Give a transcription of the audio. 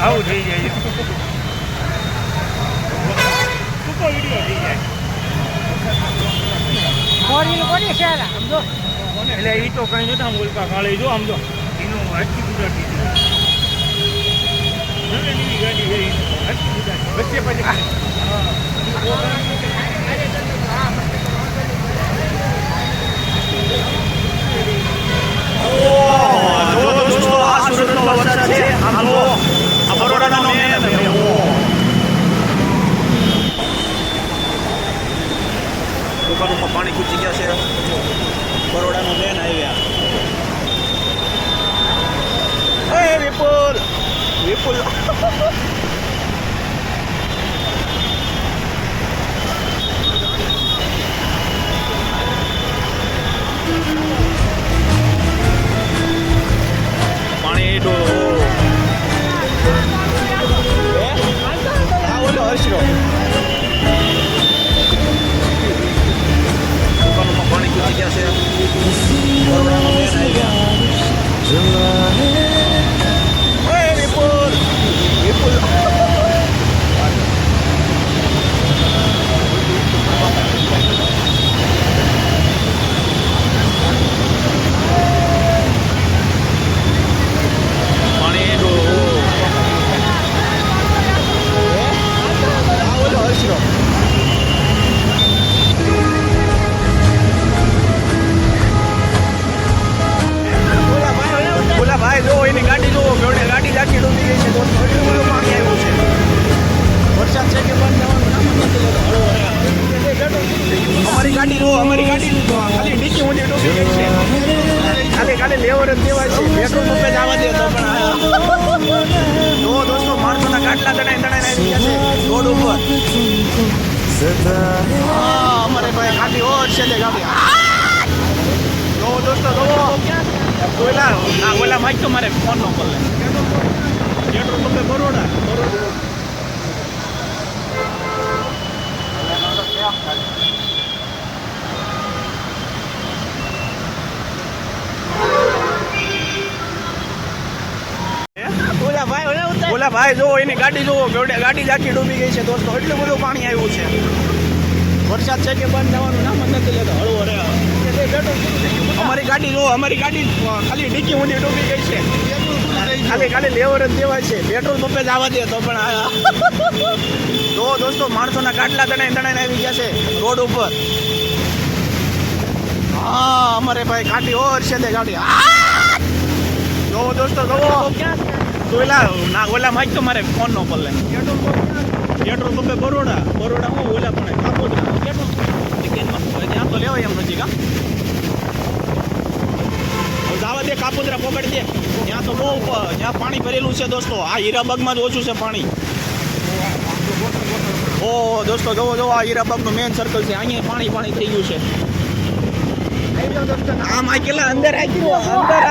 આવું થઈ જાય ટૂંકો વિડીયો થઈ જાય કોની છે સમજો એટલે એ તો કઈ નતા બોલતા કાલે જો આમ જો એનું આખી ગુજરાતી નવી ગાડી છે આખી ગુજરાતી વચ્ચે પછી દુકાનોમાં પાણી ખૂચી ગયા છે બરોડાનો મેન હાઈવે વિપુલ વિપુલ પાણી તો ઓલો હર્ષરો દુકાનોમાં પાણી ખૂચી ગયા છે બરોડાનો મેન હાઈવે વિપુલ વિપુલ પાણી તો ઓલો હર્ષરો બોલા ભાઈ જો એની ગાડી જુઓ બેવડે ગાડી જાખી ડૂબી ગઈ છે તો એટલું બધું પાણી આવ્યું છે વરસાદ છે કે બંધ જવાનું નામ જ નથી લેતો અમારી ગાડી જુઓ અમારી ગાડી ખાલી ડીકી ઊંધી ડૂબી ગઈ છે ખાલી લેવર જ દેવાય છે પેટ્રોલ પંપે જ આવવા દે તો પણ જો દોસ્તો માણસોના ગાટલા તણાઈ આવી ગયા છે રોડ ઉપર અમારે ભાઈ ગાડી ઓર છે લે ગાડી જો દોસ્તો જો ઓલા માઇક તો મારે ફોન નો પર લે પેટ્રોલ પંપે બરોડા ઓલા ભાઈ જો એની ગાડી જુઓ બેવડે ગાડી જાખી ડૂબી ગઈ છે દોસ્તો એટલું બધું પાણી આવ્યું છે વરસાદ છે કે બંધ જવાનું નામ જ નથી લેતો હળવો રે અમારી ગાડી જુઓ અમારી ગાડી ખાલી ડીકી ઊંધી ડૂબી ગઈ છે ખાલી લેવર જ દેવાય છે પેટ્રોલ પંપે જ આવવા દે તો પણ જો દોસ્તો માણસોના ગાટલા તણાઈ આવી ગયા છે રોડ ઉપર હા અમારે ભાઈ ગાડી ઓર છે તે ગાડી જો દોસ્તો જો ઓલા માઇક તો મારે ફોન નો પર લે પેટ્રોલ પંપે બરોડા હું ઓલા પણ કાપોદરા ત્યાં તો લેવાય એમ નથી કા જવા દે કાપોદરા પકડી દે ત્યાં તો બહુ જ્યાં પાણી ભરેલું છે દોસ્તો આ હીરાબાગમાં જ ઓછું છે પાણી ઓ દોસ્તો જોવો આ હીરાબાગનું મેન સર્કલ છે અહીંયા પાણી થઈ ગયું છે આમ આ કેટલા અંદર આવી ગયું અંદર